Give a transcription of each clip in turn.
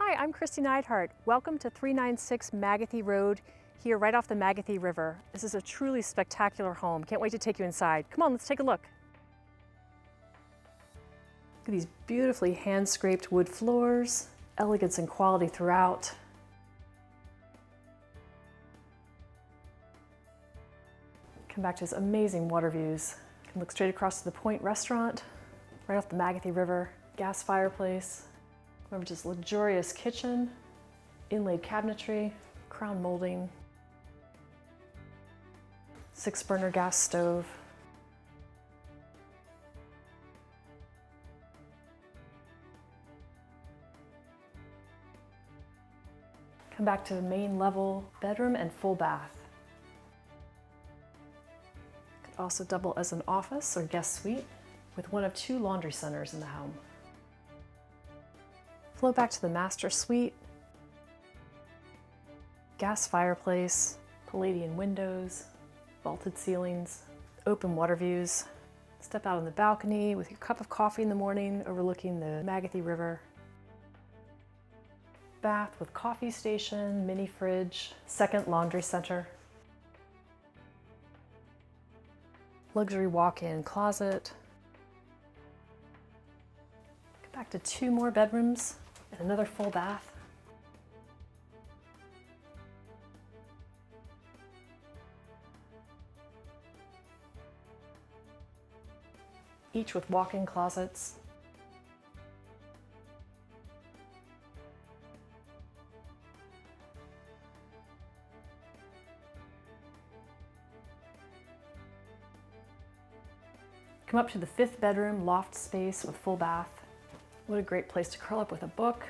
Hi, I'm Kristi Neidhart. Welcome to 396 Magothy Road, here right off the Magothy River. This is a truly spectacular home. Can't wait to take you inside. Come on, let's take a look. Look at these beautifully hand-scraped wood floors, elegance and quality throughout. Come back to his amazing water views. You can look straight across to the Point restaurant, right off the Magothy River, gas fireplace. Remember, just luxurious kitchen, inlaid cabinetry, crown molding, 6-burner gas stove. Come back to the main level bedroom and full bath. Could also double as an office or guest suite with one of 2 laundry centers in the home. Flow back to the master suite. Gas fireplace, Palladian windows, vaulted ceilings, open water views. Step out on the balcony with your cup of coffee in the morning overlooking the Magothy River. Bath with coffee station, mini fridge, second laundry center. Luxury walk-in closet. Go back to 2 more bedrooms and another full bath. Each with walk-in closets. Come up to the 5th bedroom, loft space with full bath. What a great place to curl up with a book.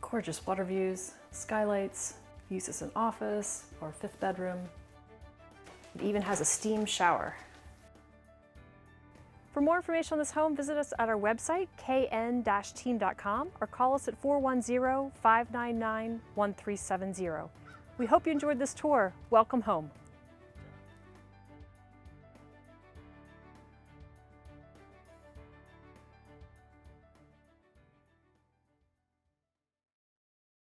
Gorgeous water views, skylights, use as an office or 5th bedroom. It even has a steam shower. For more information on this home, visit us at our website, kn-team.com, or call us at 410-599-1370. We hope you enjoyed this tour. Welcome home.